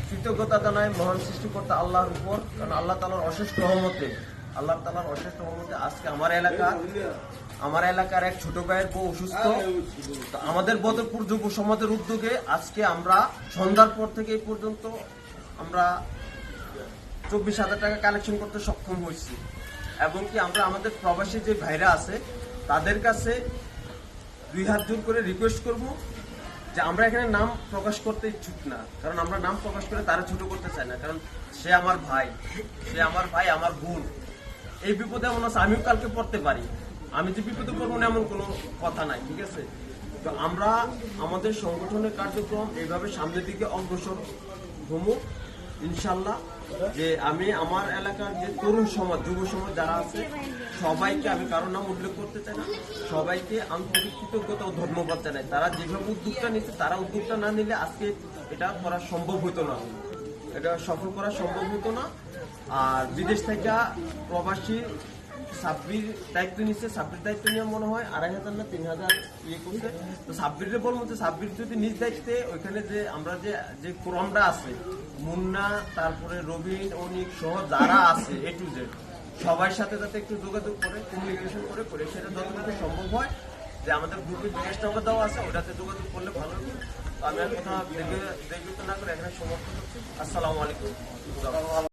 কৃতজ্ঞতা জানাই মহান সৃষ্টিকর্তা আল্লাহর উপর, কারণ আল্লাহ তাআলার অশেষ রহমতে আজকে আমার এলাকার এক ছোট ভাইয়ের বউ অসুস্থ। আমাদের বদরপুর যুব সমাজের উদ্যোগে আজকে আমরা সন্ধ্যার পর থেকে এই পর্যন্ত আমরা 24,000 টাকা কালেকশন করতে সক্ষম হয়েছি। এবং কি আমরা আমাদের প্রবাসী যে ভাইরা আছে তাদের কাছে 2 হাত জোর করে রিকোয়েস্ট করব যে আমরা এখানে নাম প্রকাশ করতে ইচ্ছুক না, কারণ আমরা নাম প্রকাশ করে তারা ছোট করতে চাই না, কারণ সে আমার ভাই, আমার বোন। এই বিপদে এমন আছে আমিও কালকে পড়তে পারি, আমি যে বিপদে পড়বো না এমন কোনো কথা নাই, ঠিক আছে? তো আমরা আমাদের সংগঠনের কার্যক্রম এইভাবে সামনের দিকে অগ্রসর হবো ইনশাল্লাহ। যে আমি আমার এলাকার যে তরুণ সমাজ, যুব সমাজ যারা আছে সবাইকে, আমি কারোর নাম উল্লেখ করতে চাই না, সবাইকে আন্তরিক কৃতজ্ঞতা ও ধন্যবাদ জানাই। তারা যেভাবে উদ্যোগটা নিচ্ছে, তারা উদ্যোগটা না নিলে আজকে এটা করা সম্ভব হতো না, এটা সফল করা সম্ভব হতো না। আর বিদেশ থেকে প্রবাসী সাব্বির দায়িত্ব নিচ্ছে, সাব্বির দায়িত্ব নিয়ে মনে হয় 2,500 না 3,000 করছে। তো সাব্বিরে বলবো যে সাব্বির যদি নিজ দায়িত্বে ওইখানে যে আমরা যে কোরআনটা আছে, মুন্না, তারপরে রবিন, অনিক সহ যারা আছে A to Z সবার সাথে যাতে একটু যোগাযোগ করে, কমিউনিকেশন করে সেটা যতটুকু সম্ভব হয়, যে আমাদের গ্রুপে জিজ্ঞেস নাম্বার দেওয়া আছে ওটাতে যোগাযোগ করলে ভালো হবে। আমি আর কথা দেখতে না করে এখানে সমাপ্ত করছি। আসসালামু আলাইকুম।